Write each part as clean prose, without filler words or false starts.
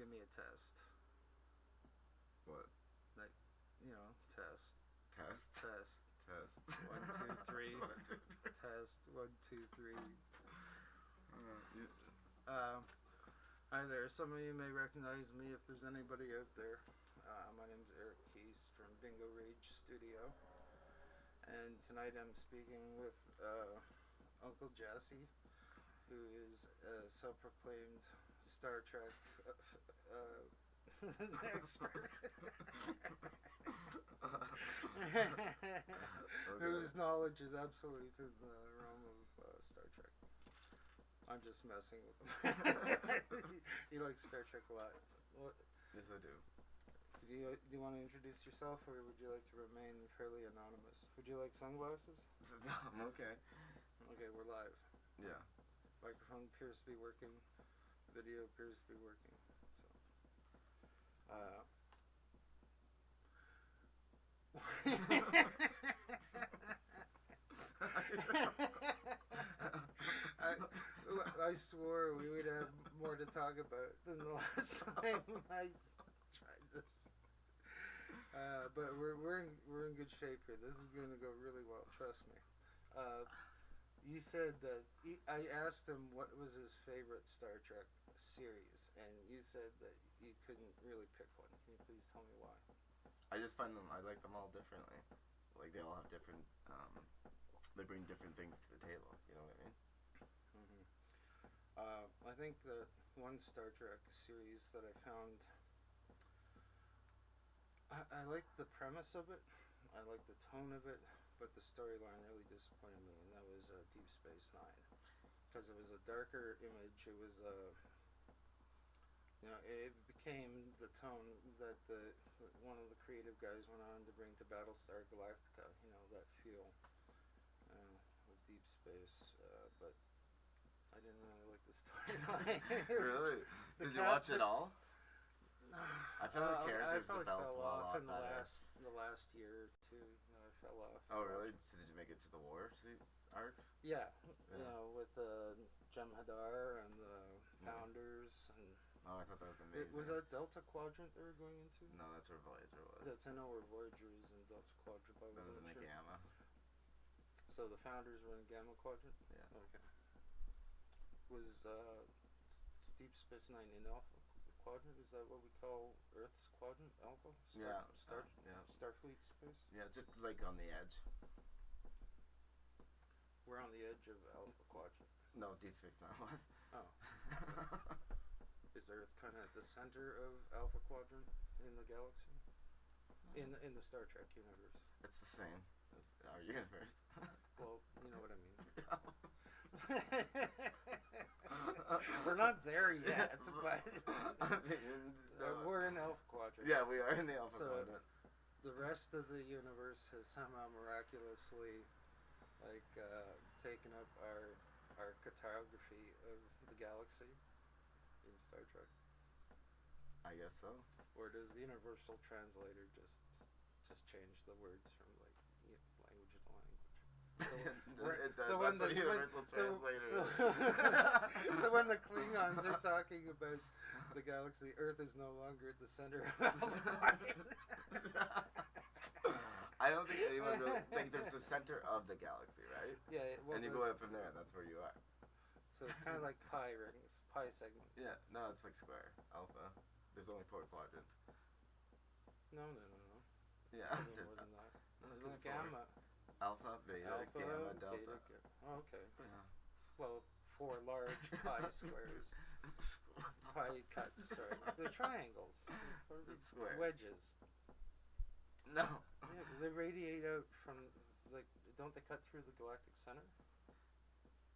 give me a test. What? Like, test. Test? Test. Test. 1, 2, 3. 1, 2, 3. Test. 1, 2, 3. Yeah. Hi there. Some of you may recognize me if there's anybody out there. My name's Eric Keast from Bingo Rage Studio. And tonight I'm speaking with Uncle Jesse, who is a self-proclaimed Star Trek expert. Okay. Whose knowledge is absolute in the realm of Star Trek. I'm just messing with him. He likes Star Trek a lot. What? Yes, I do. Do you want to introduce yourself, or would you like to remain fairly anonymous? Would you like sunglasses? I'm okay. Okay, we're live. Yeah. Microphone appears to be working. Video appears to be working. So, I swore we would have more to talk about than the last time I tried this. But we're in good shape here. This is going to go really well. Trust me. You said that I asked him what was his favorite Star Trek series, and you said that you couldn't really pick one. Can you please tell me why? I just find I like them all differently. Like, they all have different, they bring different things to the table. You know what I mean? I think that one Star Trek series that I found, I liked the premise of it, I liked the tone of it, but the storyline really disappointed me, and that was Deep Space Nine, because it was a darker image. It was it became the tone that one of the creative guys went on to bring to Battlestar Galactica. That feel of deep space, but I didn't really like the storyline. Really? Did you watch it all? I feel like characters I probably developed fell a off lot in better. the last year or two. I fell off. Oh, really? So did you make it to the war arcs? Yeah, Yeah. with Jem'Hadar and the Founders, and Oh, I thought that was amazing. was that Delta Quadrant they were going into? No, that's where Voyager was. I know where Voyager is in Delta Quadrant, but I That was wasn't in the sure. Gamma. So the Founders were in Gamma Quadrant? Yeah. Okay. Was Deep Space Nine in Alpha Quadrant? Is that what we call Earth's Quadrant? Alpha? Yeah. Starfleet space? Yeah, just like on the edge. We're on the edge of Alpha Quadrant. No, Deep Space Nine was. Oh. Is Earth kind of at the center of Alpha Quadrant in the galaxy? In the Star Trek universe? It's the same as our universe. Well, you know what I mean. We're not there yet, but we're in Alpha Quadrant. Yeah, we are in the Alpha Quadrant. The rest of the universe has somehow miraculously, taken up our cartography of the galaxy in Star Trek. I guess so. Or does the universal translator just change the words from language to language? So when the universal translator. So when the Klingons are talking about the galaxy, Earth is no longer at the center of the I don't think anyone really think there's the center of the galaxy, right? Yeah. Well, and you go up from there, and that's where you are. So it's kind of like pi rings, pi segments. Yeah. No, it's like square. Alpha. There's only 4 quadrants. No. Yeah. More than that. No, there's Because only 4. gamma. Alpha, beta, gamma, delta. Beta, oh, okay. Yeah. Well, 4 large pi squares. Pi cuts, sorry. They're triangles. Square. Wedges. No. Yeah, they radiate out from, don't they cut through the galactic center?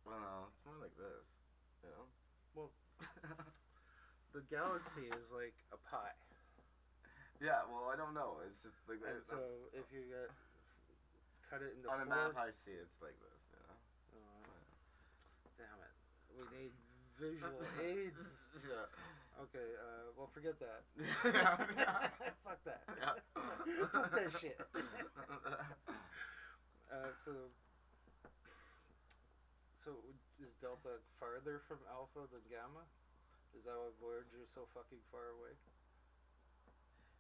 Well, no, it's more like this. You know? Well, the galaxy is like a pie. Yeah, well, I don't know. It's just like that. And so if you cut it into on 4... a map I see, it's like this, you know? Damn it. We need visual aids. Yeah. Okay, well, forget that. Yeah. Fuck that. Yeah. Fuck that shit. So is Delta farther from Alpha than Gamma? Is that why Voyager's so fucking far away?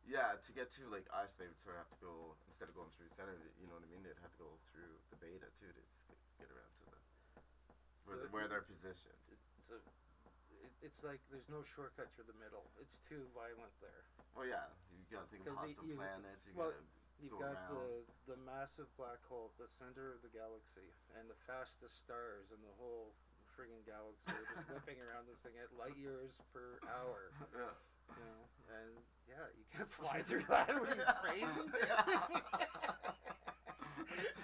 Yeah, to get to like us, they would sort of have to go instead of going through center. You know what I mean? They'd have to go through the beta too to get around to where they're positioned. It's like there's no shortcut through the middle. It's too violent there. Well, yeah, you gotta think of hostile planets. You've got the massive black hole at the center of the galaxy, and the fastest stars in the whole friggin' galaxy are just whipping around this thing at light years per hour. Yeah. You know, and yeah, you can't fly through that. Are you crazy?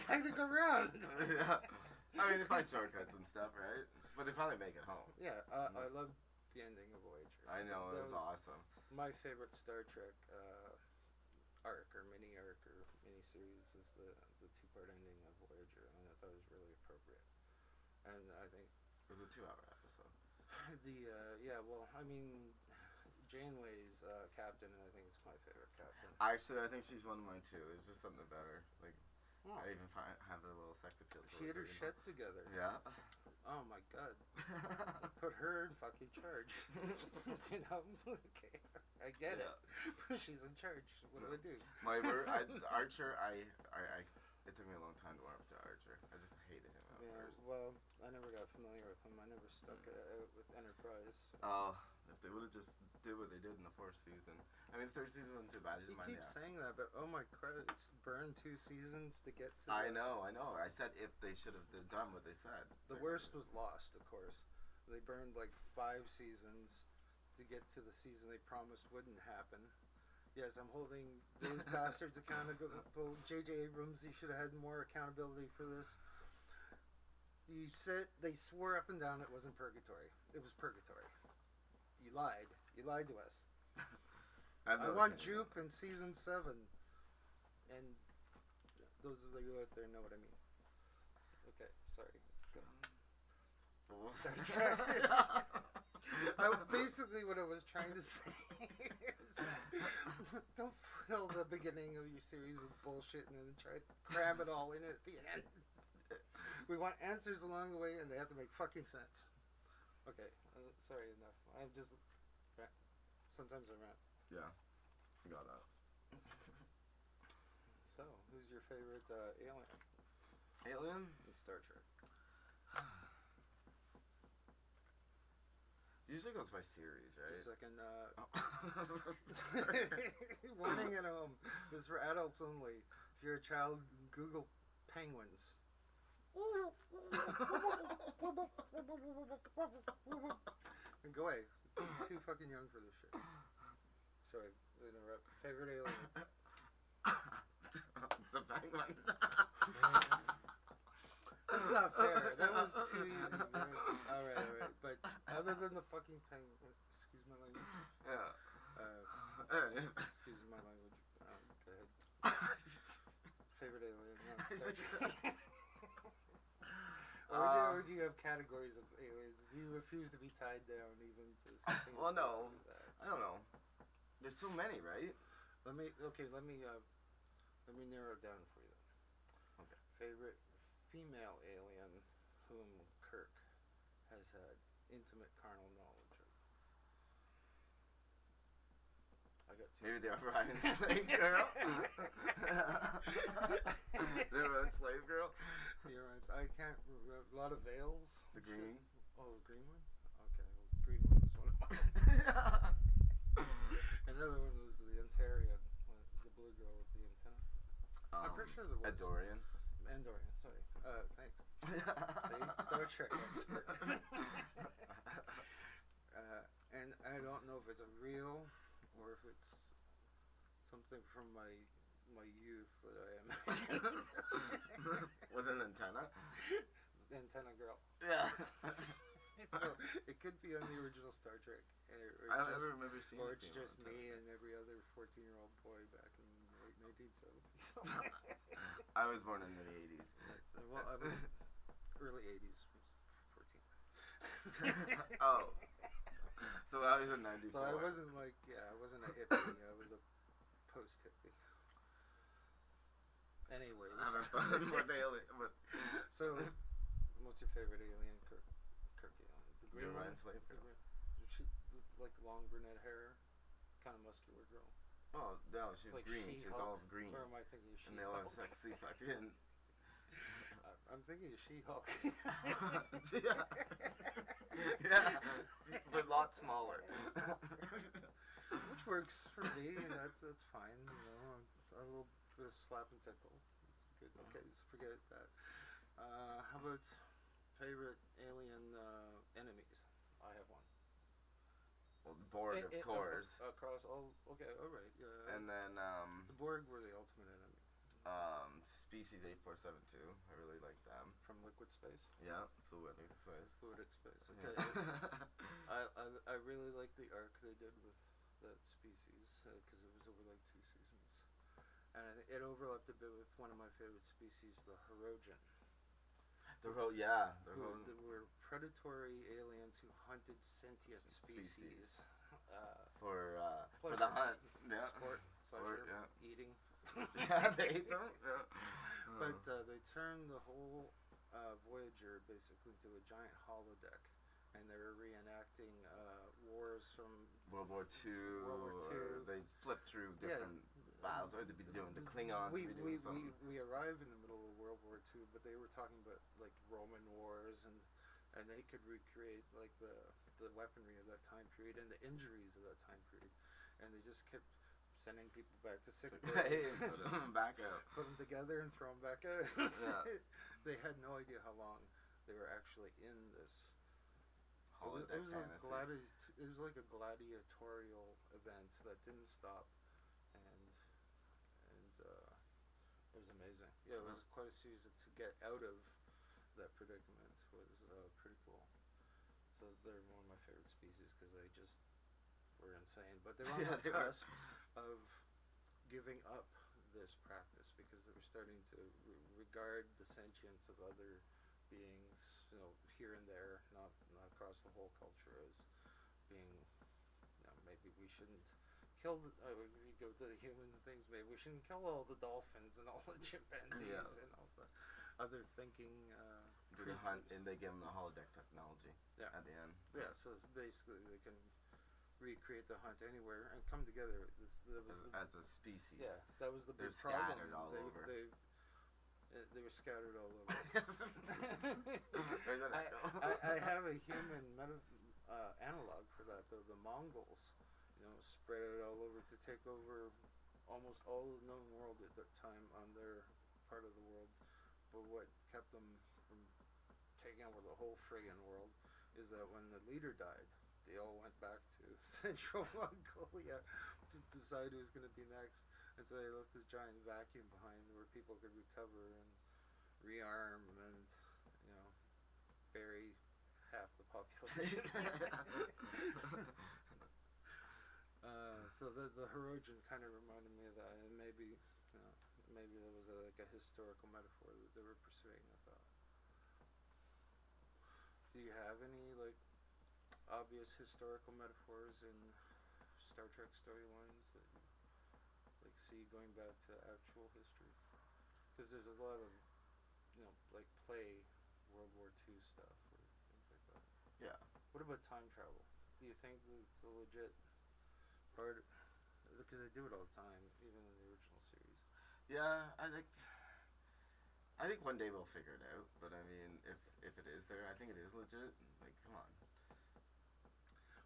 Kind of go around. Yeah. I mean, they find shortcuts and stuff, right? But they finally make it home. Yeah, I love the ending of Voyager. I know, it was awesome. My favorite Star Trek arc or mini series is the 2-part ending of Voyager, and I thought it was really appropriate. And I think it was a 2-hour episode. Janeway's captain, I think, is my favorite captain. Actually, I think she's one of mine too. There's just something better. Like, I even have a little sex appeal. She had her shit together. Yeah. Oh my god. Put her in fucking charge. You know? Okay. I get it. She's in charge. What do I do? Archer, it took me a long time to warm up to Archer. I just hated him at first. Well, I never got familiar with him. I never stuck out with Enterprise. Oh, if they would have just did what they did in the 4th season. I mean, the 3rd season wasn't too bad. You keep saying that, but oh my god, it's burned 2 seasons to get to I know. I said if they should have done what they said. The worst was Lost, of course. They burned like 5 seasons to get to the season they promised wouldn't happen. Yes, I'm holding those bastards accountable. J.J. Abrams, you should have had more accountability for this. They swore up and down it wasn't purgatory. It was purgatory. You lied. You lied to us. I want Jupe in season 7. And those of you out there know what I mean. Okay, sorry. Go. Star Trek. Basically what I was trying to say is don't fill the beginning of your series with bullshit and then try to cram it all in at the end. We want answers along the way and they have to make fucking sense. Okay, sorry, enough. I'm just... Sometimes I rant. Yeah, I got that. So, who's your favorite alien? Alien? In Star Trek. Usually goes by series, right? Just a second. Warning at home. This is for adults only. If you're a child, Google penguins. And go away. I'm too fucking young for this shit. Sorry, interrupt. Favorite alien? The penguin. That's not fair. That was too easy, man. Alright. But other than the fucking penguin, excuse my language. Yeah. Excuse my language. Go ahead. Favorite alien? No, Star Trek. Or do you have categories of aliens? Do you refuse to be tied down even to something? Well, no. I don't know. There's so many, right? Let me narrow it down for you then. Okay. Favorite female alien whom Kirk has had intimate carnal knowledge of. I got 2. Maybe the Orion slave girl. The Orion slave girl. The Orion. I can't remember. A lot of veils. The green. Oh, green one. Okay, well, green one was one of mine. Another one was the Antarian, the blue girl with the antenna. I'm pretty sure there was. Andorian. Sorry. Thanks. See, Star Trek expert. And I don't know if it's real or if it's something from my youth that I imagine. With an antenna? Antenna girl. Yeah. So it could be on the original Star Trek. I don't ever remember seeing it. Or it's just me and every other 14-year-old boy back in the late 1970s. I was born in the 80s. Well, I was early 80s. 14. Oh. So I was in 94. So I wasn't a hippie. I was a post-hippie. Anyways. So, what's your favorite alien? Kirk alien. The green Orion one? slave girl. like long brunette hair, kind of muscular girl. Oh no, she's Like green. She's She-Hulk? all green. Or am I thinking of And they all have She-Hulk? sexy fucking. I'm thinking of She-Hulk. Yeah. Yeah. But a lot smaller. Which works for me. That's fine. You know, a little bit of slap and tickle. It's good. Okay, so forget that. How about favorite alien enemies? I have one. Well, Borg, of course. Across all. Okay, all right. Yeah. And then The Borg were the ultimate enemy. Species 8472. I really like them. From liquid space. Yeah, fluidic space. Fluidic space. Okay. Yeah. I really like the arc they did with that species because it was over like 2 seasons, and I think it overlapped a bit with one of my favorite species, the Hirogen. Who were predatory aliens who hunted sentient species. For the hunt. Yeah. Sport, pleasure, yeah. eating. Yeah, they ate them. Yeah. But they turned the whole Voyager basically to a giant holodeck, and they were reenacting wars from World War II. World War II. They flipped through different battles, or they'd be doing the Klingons. We arrive in the middle of World War II, but they were talking about like Roman wars, and they could recreate like the weaponry of that time period and the injuries of that time period, and they just kept sending people back to sick bay, Put them back out. put them together and throw them back out. Yeah. They had no idea how long they were actually in this. Holodeck fantasy. It was like a gladiatorial event that didn't stop, and it was amazing. Yeah, it was quite a series to get out of that predicament was pretty cool. So they're one of my favorite species because they just were insane, but they were on the cusp of giving up this practice because they were starting to regard the sentience of other beings, you know, here and there, not across the whole culture, as being, you know, maybe we shouldn't kill the, we go to the human things, maybe we shouldn't kill all the dolphins and all the chimpanzees and all the other thinking Do the hunt, and they give them the holodeck technology at the end. Yeah, so basically they can recreate the hunt anywhere and come together. As a species. Yeah, that was the big They're problem. scattered all over. They were scattered all over. There's an echo. I have a human analog for that, though. The Mongols, you know, spread it all over to take over almost all of the known world at that time on their part of the world. But what kept them from taking over the whole friggin' world is that when the leader died, they all went back to Central Mongolia to decide who was going to be next. And so they left this giant vacuum behind where people could recover and rearm and, you know, bury half the population. So the Hirogen kind of reminded me of that, and maybe, you know, maybe there was like a historical metaphor that they were pursuing, I thought. Do you have any like obvious historical metaphors in Star Trek storylines that you like see going back to actual history? Because there's a lot of, you know, like play World War II stuff or things like that. Yeah. What about time travel? Do you think that it's a legit part? Because they do it all the time, even in the original series. Yeah, I think one day we'll figure it out. But I mean, if it is there, I think it is legit. Like, come on.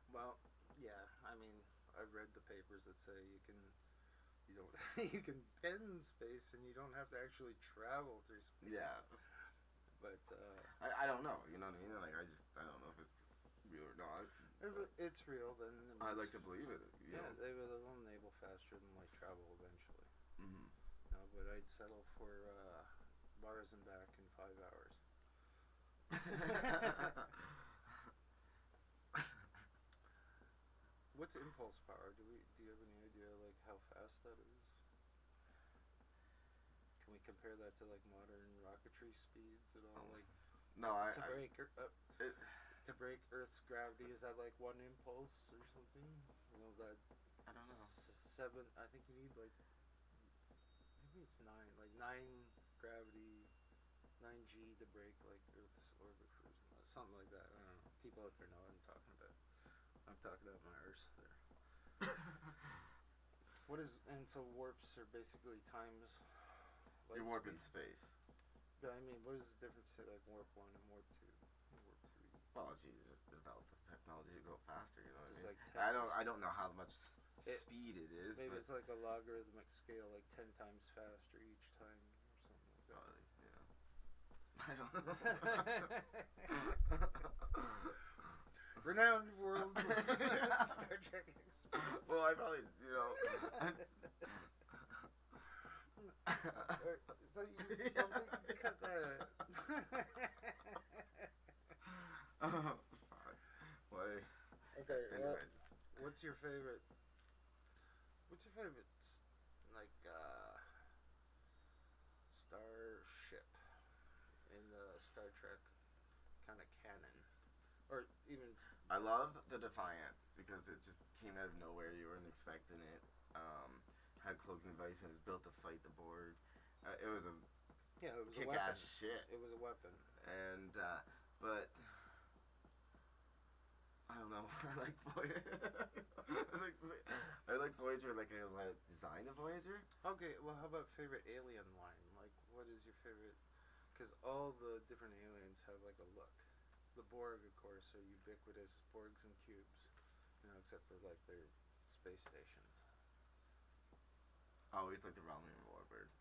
Well, yeah. I mean, I've read the papers that say you don't you can bend space and you don't have to actually travel through space. Yeah. But I don't know. You know what I mean? Like I don't know if it's real or not. if it's real, then I like to believe it. Yeah, they will enable faster than light travel eventually. Mm-hmm. No, but I'd settle for Mars and back in 5 hours. What's impulse power? Do you have any idea like how fast that is? Can we compare that to like modern rocketry speeds at all? Like no, to break Earth's gravity, is that like one impulse or something? You know that. I don't know. 7. I think you need like. Maybe it's 9. Like 9 gravity, 9G to break like Earth's orbit, something like that. I don't know. People out there know what I'm talking about. I'm talking about my arse there. What is and so warps are basically times. You're warping space. But I mean, what is the difference to like warp 1 and warp 2? And warp 3. Well, she just developed the technology to go faster. You know what Just I mean? like I don't know how much speed it is. Maybe but it's like a logarithmic scale, like 10 times faster each time, or something like that. probably, yeah. I don't know. Renowned world Star Trek expert. Well, I probably, you know. So you probably cut that. Fuck. Why? Okay, well, Anyway. what's your favorite, like, starship in the Star Trek kind of canon? Or even... I love the Defiant because it just came out of nowhere. You weren't expecting it. Had cloaking device and it was built to fight the Borg. It was a it was a weapon. kick-ass shit. It was a weapon. And, but... I don't know. I like Voyager. I like Voyager like I designed a Voyager. Okay, well, how about favorite alien line? Like, what is your favorite? Because all the different aliens have like a look. The Borg, of course, are ubiquitous. Borgs and cubes, except for like their space stations. I always like the Romulan Warbirds.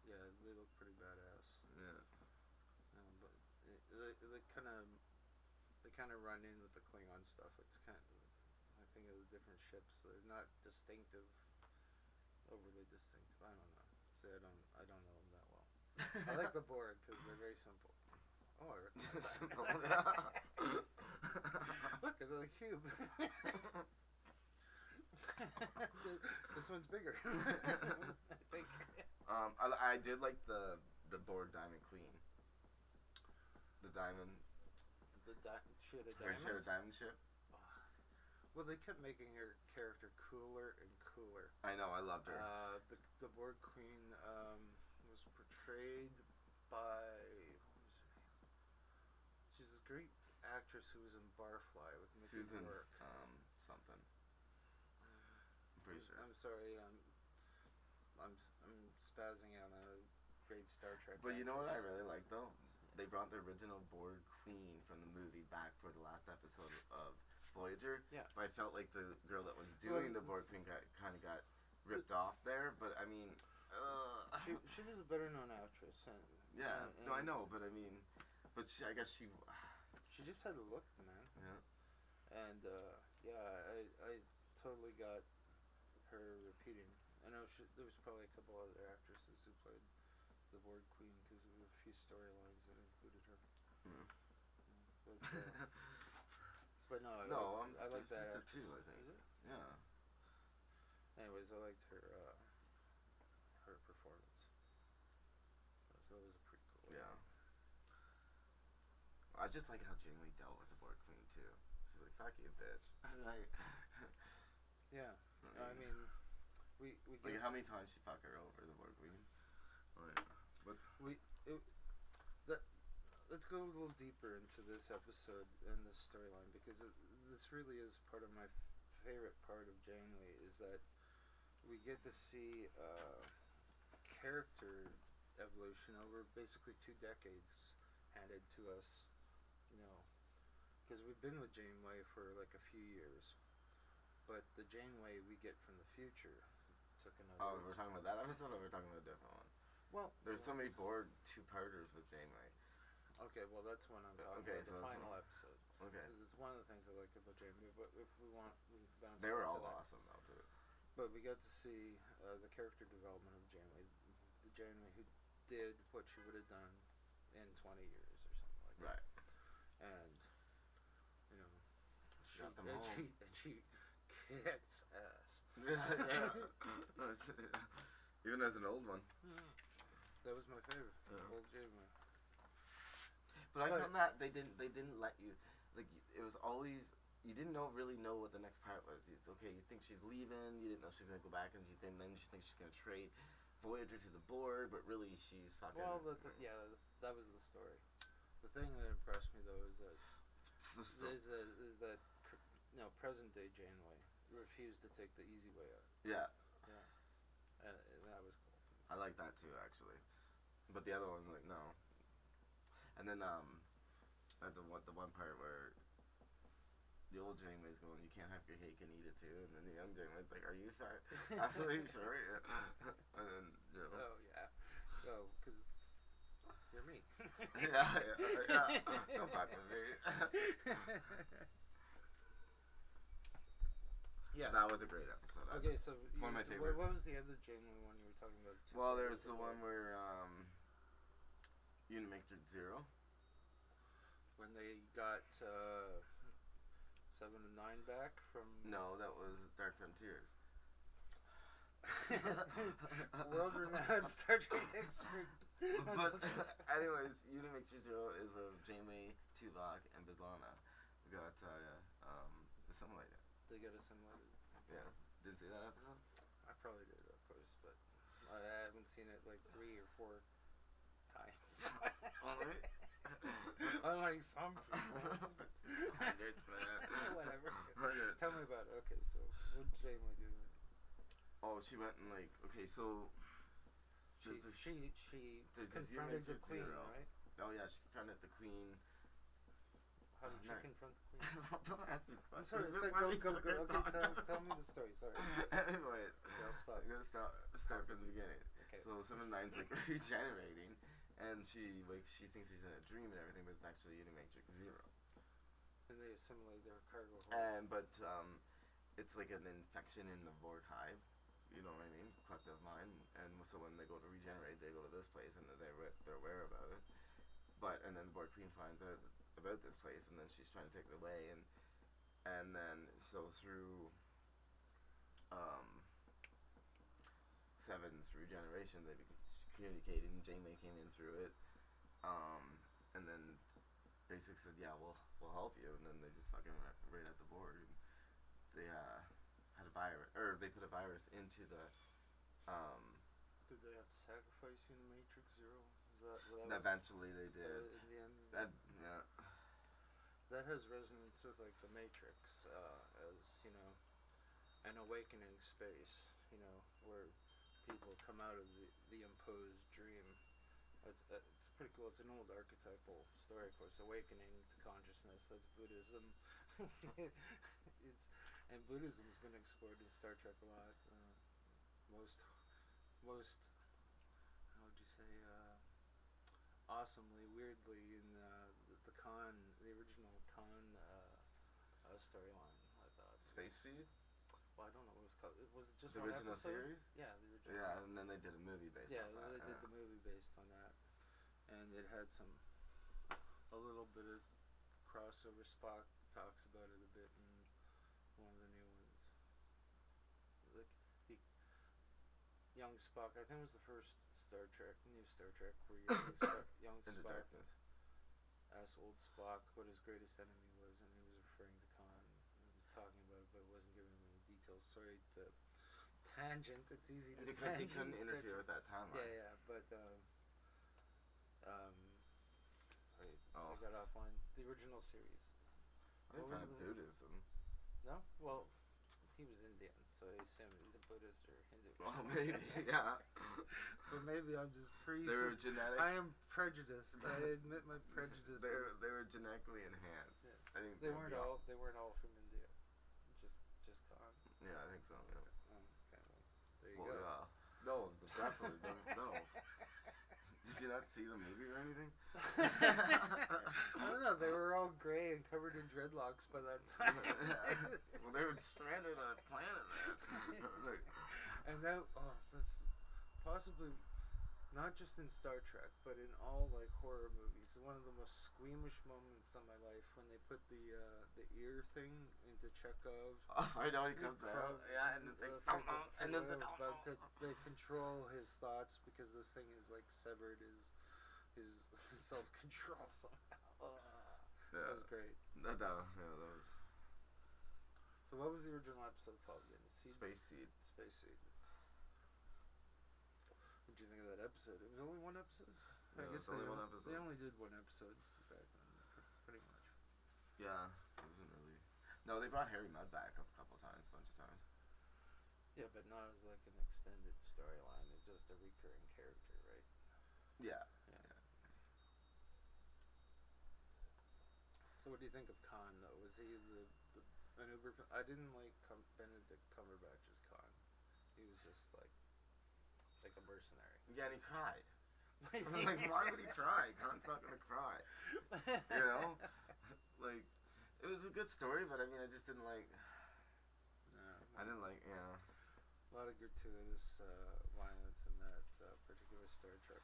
Yeah, they look pretty badass. Yeah. But they kind of run in with the Klingon stuff. It's kind of, I think of the different ships. They're not distinctive, overly distinctive. I don't know. See, I don't know them that well. I like the Borg because they're very simple. Oh, I recognize that. Simple. Look at the cube. This one's bigger. I think. I did like the Borg Diamond Queen. The diamond. She had a She had a diamond ship. Well, they kept making her character cooler and cooler. I know, I loved her. The Borg Queen was portrayed by, what was her name? She's this great actress who was in Barfly with Mickey Susan Rourke. Something. I'm pretty sure. I'm sorry, I'm spazzing out on a great Star Trek. But actress. you know what I really like though? They brought the original Borg Queen from the movie back for the last episode of Voyager. Yeah. But I felt like the girl that was doing the Borg Queen kind of got ripped off there. But I mean, she was a better known actress. Yeah. No, I know, but I mean, I guess she just had a look, man. Yeah. And I totally got her repeating. I know there was probably a couple other actresses who played the Borg Queen because there were a few storylines that included her. Mm. But no, I like that actress. Two, I think. Is it? Yeah. Anyways, I liked her performance. So that was a pretty cool. Yeah. I just like how Janeway dealt with the Borg Queen too. She's like, "Fuck you, bitch." Like, yeah. I mean, we like how many times she fucked her over, the Borg Queen? Oh yeah. But let's go a little deeper into this episode and this storyline because this really is part of my favorite part of Janeway is that we get to see character evolution over basically 2 decades handed to us, because we've been with Janeway for like a few years, but the Janeway we get from the future took another. oh, we're talking about that episode, or we're talking about a different one? Well, there's so many Borg 2-parters with Janeway. Okay, well that's when I'm talking Okay, about so the that's final one. episode. Okay. Because it's one of the things I like about Janeway, but if we want, we can bounce. They were back all to that. awesome though too. But we got to see the character development of Janeway, the Janeway who did what she would have done in 20 years or something like that. Right. And She got them home. she kicked ass. Yeah. Even as an old one. That was my favorite. Yeah. Old Janeway. But I found that they didn't let you, like, it was always, you didn't really know what the next part was. It's okay, you think she's leaving, you didn't know she's gonna go back, and then you just think she's gonna trade Voyager to the Borg, but really she's fucking. Well, that was the story. The thing that impressed me though is that No, present day Janeway refused to take the easy way out. Yeah. Yeah. And that was cool. I like that too, actually. But the other one's like, no. And then, at the one part where the old Janeway's going, you can't have your cake and eat it too, and then the young Janeway's like, are you sure? Absolutely sure, yeah. And then, you know. Oh, yeah. Oh, because you're me. yeah. Don't fuck with me. Yeah. That was a great episode. Okay, so one of my favorite. What was the other Janeway one you were talking about? Well, there's the one where Unimatrix Zero. When they got 7 and 9 back from. No, that was Dark Frontiers. World-renowned Star Trek expert. But anyways, Unimatrix Zero is where Janeway, Tuvok, and B'Elanna got assimilated. They got assimilated. Yeah. Didn't see that episode? I probably did, of course, but I haven't seen it like 3 or 4 times. Alright. Unlike some people. Hundreds, man. Whatever. Hundreds. Tell me about it. Okay, so what did Janeway do? Oh, she went and like, okay, so She there's this confronted the Unimatrix queen, Zero. right? Oh yeah, she confronted the queen. How did she No. confront the queen? Don't ask me I'm questions. sorry, go. Okay, tell me the story. Sorry. Anyways, Okay, I'll stop. I'm gonna start from the beginning. Okay. So 7-9's like regenerating, and she thinks she's in a dream and everything, but it's actually Unimatrix Zero. And they assimilate their cargo holds. But it's like an infection in the Borg hive. You know what I mean? Collective mind. And so when they go to regenerate, they go to this place, and they're aware about it. And then the Borg Queen finds out about this place, and then she's trying to take it away, and then so through Seven's regeneration, they communicated, and Janeway came in through it, and then basically said, yeah, we'll help you, and then they just fucking right at the Borg, and they had a virus, or they put a virus into the Did they have to sacrifice Unimatrix Zero? Is that what eventually they did. in the end? Yeah. That has resonance with like the Matrix, as you know, an awakening space. You know, where people come out of the imposed dream. It's pretty cool. It's an old archetypal story, of course. Awakening to consciousness. That's Buddhism. And Buddhism's been explored in Star Trek a lot. Most how would you say, awesomely, weirdly, in the Khan, the original Khan storyline, I thought. Space Feed? Well, I don't know what it was called. Was it just The one original episode? series? Yeah, the original Yeah, series. and then they did a movie based Yeah, on that. they did the movie based on that. And it had a little bit of crossover. Spock talks about it a bit in one of the new ones. Like, young Spock, I think it was the first new Star Trek, where young Into Spock Darkness. asked old Spock what his greatest enemy was, and he was referring to Khan. He was talking about it, but wasn't giving him any details. Sorry to tangent. It's easy to Because he tangent couldn't in Star interfere Trek. with that timeline. Yeah, but sorry, Oh. I got offline. The original series. I didn't What was find the- Buddhism. No, well, he was Indian, so I assume he's a Buddhist or Hindu. Or Well, something. maybe, yeah. But maybe I'm just They were genetic. I am prejudiced. I admit my prejudice. They were genetically enhanced. Yeah. I think They weren't all from India. Just Khan. Yeah, I think so. Yeah. Oh, okay, well, there you Well, go. yeah. No, definitely no. Did you not see the movie or anything? I don't know. They were all gray and covered in dreadlocks by that time. Well, they were stranded on a planet, man. And that's possibly not just in Star Trek, but in all like horror movies. One of the most squeamish moments of my life when they put the ear thing into Chekhov. Oh, I know he comes out. Yeah, and then they control his thoughts because this thing is like severed his self control somehow. That was great. That was So what was the original episode called again? Space Seed. Space Seed. What did you think of that episode? It was only one episode? Yeah, I guess it was only one episode. They only did one episode back then, pretty much. Yeah, it wasn't really. No, they brought Harry Mudd back a couple times, a bunch of times. Yeah, but not as like an extended storyline. It's just a recurring character, right? Yeah. So what do you think of Khan, though? Was he an uber... I didn't like Benedict Cumberbatch's Khan. He was just like a mercenary. Yeah, and he cried. Like, why would he cry? Khan's not gonna cry. You know? Like, it was a good story, but I mean, I just didn't like... No, I didn't like, a lot of gratuitous violence in that particular Star Trek.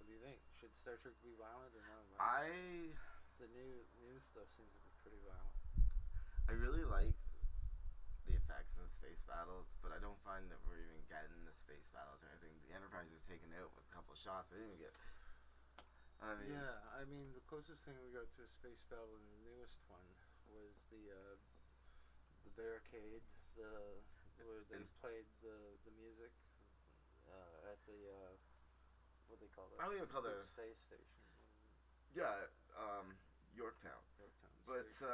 What do you think? Should Star Trek be violent or not violent? The new stuff seems to be pretty violent. I really like the effects in the space battles, but I don't find that we're even getting the space battles or anything. The Enterprise is taken out with a couple of shots. We didn't even get... I mean, the closest thing we got to a space battle in the newest one was the barricade, where they played the music at the what do they call it? I don't even call it space station. Yeah, Yorktown. But Station.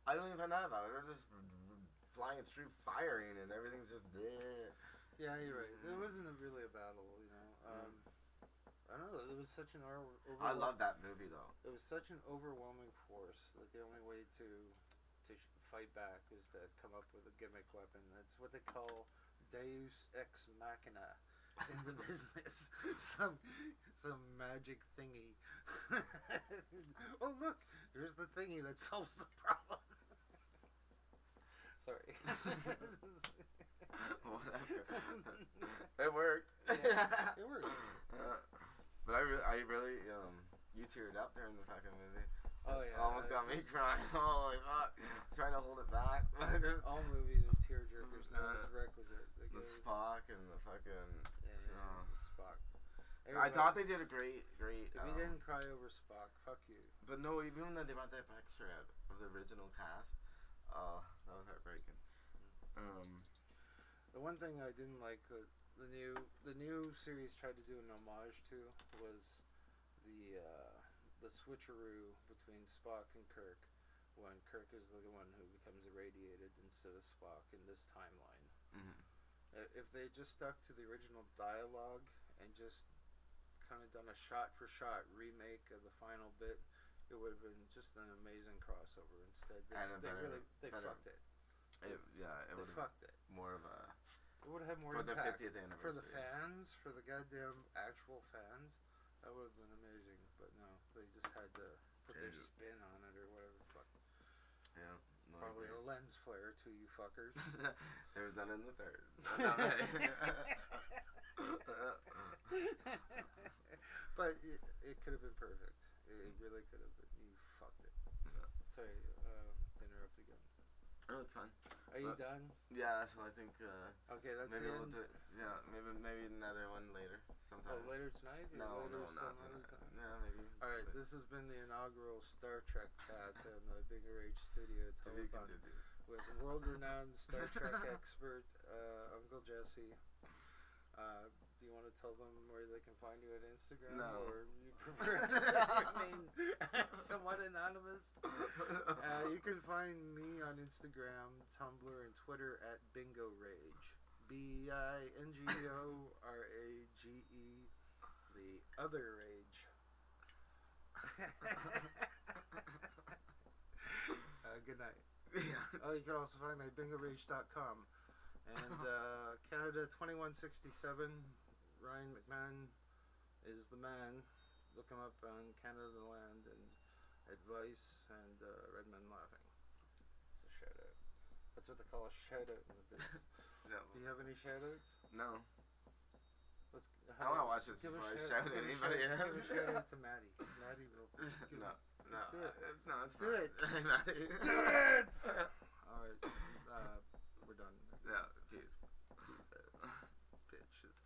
I don't even find that about it. They're just flying through, firing, and everything's just bleh. Yeah, you're right. It wasn't really a battle, you know. I don't know. It was such an I love that movie though. It was such an overwhelming force that the only way to fight back was to come up with a gimmick weapon. That's what they call Deus Ex Machina in the business. Some magic thingy. Oh look, here's the thingy that solves the problem. Sorry. Whatever. It worked. Yeah, it worked. But I really, you teared up during the fucking movie. Oh yeah. Almost got me crying. Holy fuck. Trying to hold it back. All movies are tearjerkers now. It's a requisite. The Spock and the fucking... Spock. I thought they did a great... If you didn't cry over Spock, fuck you. But no, even when they brought that extra out of the original cast, that was heartbreaking. The one thing I didn't like the new series tried to do an homage to was the switcheroo between Spock and Kirk, when Kirk is the one who becomes irradiated instead of Spock in this timeline. Mm-hmm. If they just stuck to the original dialogue and just kind of done a shot-for-shot remake of the final bit, it would have been just an amazing crossover. Instead, they fucked it. They fucked it. More of a... It would have had more for impact. The 50th anniversary. For the fans, for the goddamn actual fans, that would have been amazing. But no, they just had to put their spin on it or whatever the fuck. Yeah. No, probably a lens flare too, you fuckers. They were done in the third. But it could have been perfect. It really could have been. You fucked it. Yeah. Sorry to interrupt again. Oh, it's fine. Are you done? Yeah, so I think... okay, that's maybe the we'll end. Maybe another one later sometime. Oh, later tonight? No, later not tonight. time? Yeah, maybe. Alright, this has been the inaugural Star Trek chat in the Bigger Age Studio Telethon with world-renowned Star Trek expert, Uncle Jesse. Do you want to tell them where they can find you at Instagram? No. Or you prefer to remain somewhat anonymous? You can find me on Instagram, Tumblr, and Twitter at Bingo Rage. BINGORAGE. The other rage. Good night. Yeah. You can also find me at bingorage.com. And Canada 2167, Ryan McMahon is the man. Look him up on Canada Land and Advice and Red Men Laughing. It's a shout out. That's what they call a shout out in the business. No. Do you have any shout outs? No. I want to watch this before I shout at anybody else. Give a shout out to Maddie. Maddie will No. do it. No, it's Do it. Do it! Alright, we're done. Yeah, peace. Peace out. Bitches.